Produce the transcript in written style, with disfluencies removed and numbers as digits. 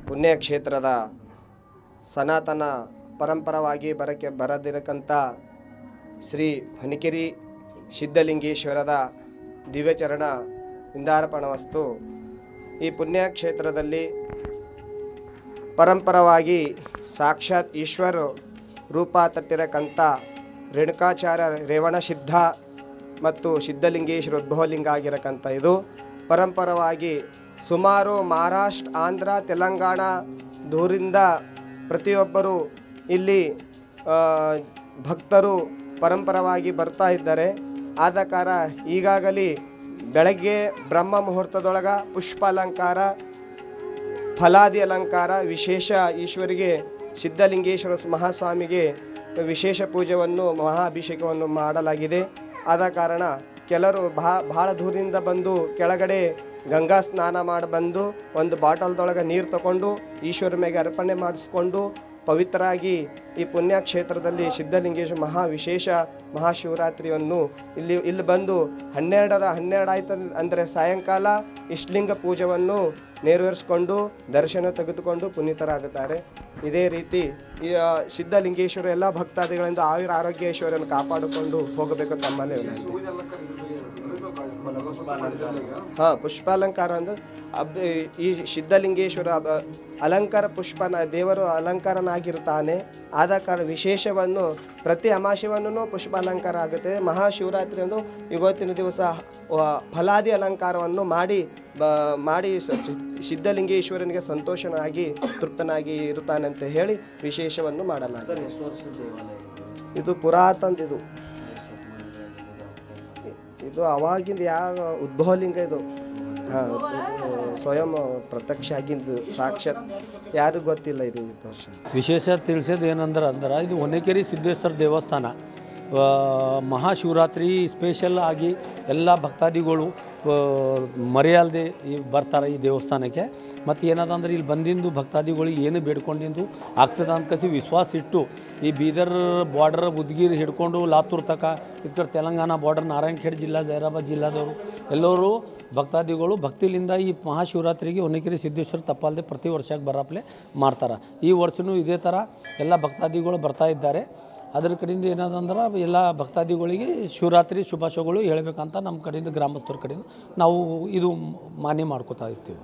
ಪುಣ್ಯಕ್ಷೇತ್ರದ ಸನಾತನ ಪರಂಪರವಾಗಿ ಬರದಿರಕ್ಕಂಥ ಶ್ರೀ ಹೊನಕೆರೆ ಸಿದ್ಧಲಿಂಗೇಶ್ವರದ ದಿವ್ಯಚರಣ ಇಂದಾರ್ಪಣವಸ್ತು. ಈ ಪುಣ್ಯಕ್ಷೇತ್ರದಲ್ಲಿ ಪರಂಪರವಾಗಿ ಸಾಕ್ಷಾತ್ ಈಶ್ವರ ರೂಪ ತಟ್ಟಿರಕ್ಕಂಥ ರೇಣುಕಾಚಾರ್ಯ ರೇವಣಸಿದ್ಧ ಮತ್ತು ಸಿದ್ಧಲಿಂಗೇಶ್ವರ ಉದ್ಭವಲಿಂಗ ಆಗಿರಕ್ಕಂಥ ಇದು ಪರಂಪರವಾಗಿ ಸುಮಾರು ಮಹಾರಾಷ್ಟ್ರ, ಆಂಧ್ರ, ತೆಲಂಗಾಣ ದೂರಿಂದ ಪ್ರತಿಯೊಬ್ಬರು ಇಲ್ಲಿ ಭಕ್ತರು ಪರಂಪರವಾಗಿ ಬರ್ತಾ ಇದ್ದಾರೆ. ಆದ ಕಾರಣ ಈಗಾಗಲೇ ಬೆಳಗ್ಗೆ ಬ್ರಹ್ಮ ಮುಹೂರ್ತದೊಳಗೆ ಪುಷ್ಪಾಲಂಕಾರ, ಫಲಾದಿ ಅಲಂಕಾರ, ವಿಶೇಷ ಈಶ್ವರಿಗೆ ಸಿದ್ಧಲಿಂಗೇಶ್ವರ ಮಹಾಸ್ವಾಮಿಗೆ ವಿಶೇಷ ಪೂಜೆಯನ್ನು ಮಹಾಭಿಷೇಕವನ್ನು ಮಾಡಲಾಗಿದೆ. ಆದ ಕಾರಣ ಕೆಲವರು ಭಾಳ ದೂರದಿಂದ ಬಂದು ಕೆಳಗಡೆ ಗಂಗಾ ಸ್ನಾನ ಮಾಡಿ ಬಂದು ಒಂದು ಬಾಟಲ್ದೊಳಗೆ ನೀರು ತಗೊಂಡು ಈಶ್ವರ ಮೇಲೆ ಅರ್ಪಣೆ ಮಾಡಿಸ್ಕೊಂಡು ಪವಿತ್ರರಾಗಿ ಈ ಪುಣ್ಯಕ್ಷೇತ್ರದಲ್ಲಿ ಸಿದ್ಧಲಿಂಗೇಶ್ವರ ವಿಶೇಷ ಮಹಾಶಿವರಾತ್ರಿಯನ್ನು ಇಲ್ಲಿ ಬಂದು 12 ಆಯ್ತು ಅಂದರೆ ಸಾಯಂಕಾಲ ಇಷ್ಟಲಿಂಗ ಪೂಜೆಯನ್ನು ನೆರವೇರಿಸಿಕೊಂಡು ದರ್ಶನ ತೆಗೆದುಕೊಂಡು ಪುನೀತರಾಗುತ್ತಾರೆ. ಇದೇ ರೀತಿ ಈ ಸಿದ್ಧಲಿಂಗೇಶ್ವರ ಎಲ್ಲ ಭಕ್ತಾದಿಗಳಿಂದ ಆರೋಗ್ಯ ಐಶ್ವರ್ಯವನ್ನು ಕಾಪಾಡಿಕೊಂಡು ಹೋಗಬೇಕು ತಮ್ಮಲ್ಲಿ ವಿನಂತಿ. ಪುಷ್ಪಾಲಂಕಾರ ಅಂದರೆ ಈ ಸಿದ್ಧಲಿಂಗೇಶ್ವರ ಅಲಂಕಾರ ದೇವರು ಅಲಂಕಾರನಾಗಿರ್ತಾನೆ. ಆದ ಕಾರಣ ವಿಶೇಷವನ್ನು ಪ್ರತಿ ಅಮಾವಾಸ್ಯೆಯನ್ನು ಪುಷ್ಪಾಲಂಕಾರ ಆಗುತ್ತೆ. ಮಹಾಶಿವರಾತ್ರಿ ಒಂದು ಇವತ್ತಿನ ದಿವಸ ಫಲಾದಿ ಅಲಂಕಾರವನ್ನು ಮಾಡಿ ಸಿದ್ಧಲಿಂಗೇಶ್ವರನಿಗೆ ಸಂತೋಷನಾಗಿ ತೃಪ್ತನಾಗಿ ಇರುತ್ತಾನೆ ಅಂತ ಹೇಳಿ ವಿಶೇಷವನ್ನು ಮಾಡಲಾಗಿದೆ. ಇದು ಪುರಾತನದಿದು. ಇದು ಅವಾಗಿಂದ ಯಾವ ಉದ್ಭವಲಿಂಗ ಇದು ಸ್ವಯಂ ಪ್ರತ್ಯಕ್ಷ ಆಗಿದ್ದು ಸಾಕ್ಷಾತ್ ಯಾರಿಗೂ ಗೊತ್ತಿಲ್ಲ. ಇದು ವಿಶೇಷ ತಿಳಿಸೋದು ಏನಂದ್ರೆ ಇದು ಹೊನಕೆರೆ ಸಿದ್ದೇಶ್ವರ ದೇವಸ್ಥಾನ ಮಹಾಶಿವರಾತ್ರಿ ಸ್ಪೆಷಲ್ ಆಗಿ ಎಲ್ಲ ಭಕ್ತಾದಿಗಳು ಮರೆಯಲ್ದೆ ಬರ್ತಾರೆ ಈ ದೇವಸ್ಥಾನಕ್ಕೆ. ಮತ್ತು ಏನದಂದ್ರೆ ಇಲ್ಲಿ ಬಂದಿಂದು ಭಕ್ತಾದಿಗಳಿಗೆ ಏನು ಬೇಡ್ಕೊಂಡಿದ್ದು ಆಗ್ತದೆ ಅಂತ ವಿಶ್ವಾಸ ಇಟ್ಟು ಈ ಬೀದರ್ ಬಾರ್ಡರ್ ಉದ್ಗಿರಿ ಹಿಡ್ಕೊಂಡು ಲಾತೂರ್ ತಕ ಈ ತೆಲಂಗಾಣ ಬಾರ್ಡರ್ ನಾರಾಯಣಖೇಡ್ ಜಿಲ್ಲಾ, ಜೈರಾಬಾದ್ ಜಿಲ್ಲಾದವರು ಎಲ್ಲರೂ ಭಕ್ತಾದಿಗಳು ಭಕ್ತಿಲಿಂದ ಈ ಮಹಾಶಿವರಾತ್ರಿಗೆ ಹೊನಕೆರೆ ಸಿದ್ದೇಶ್ವರ ತಪ್ಪಲ್ದೆ ಪ್ರತಿ ವರ್ಷಕ್ಕೆ ಬರಪ್ಲೆ ಮಾಡ್ತಾರೆ. ಈ ವರ್ಷವೂ ಇದೇ ಥರ ಎಲ್ಲ ಭಕ್ತಾದಿಗಳು ಬರ್ತಾ ಇದ್ದಾರೆ. ಅದರ ಕಡೆಯಿಂದ ಏನದಂದ್ರೆ ಎಲ್ಲ ಭಕ್ತಾದಿಗಳಿಗೆ ಶಿವರಾತ್ರಿ ಶುಭಾಶಯಗಳು ಹೇಳಬೇಕಂತ ನಮ್ಮ ಕಡೆಯಿಂದ ಗ್ರಾಮಸ್ಥರ ಕಡೆಯಿಂದ ನಾವು ಇದು ಮಾನ್ಯ ಮಾಡ್ಕೋತಾ ಇರ್ತೀವಿ.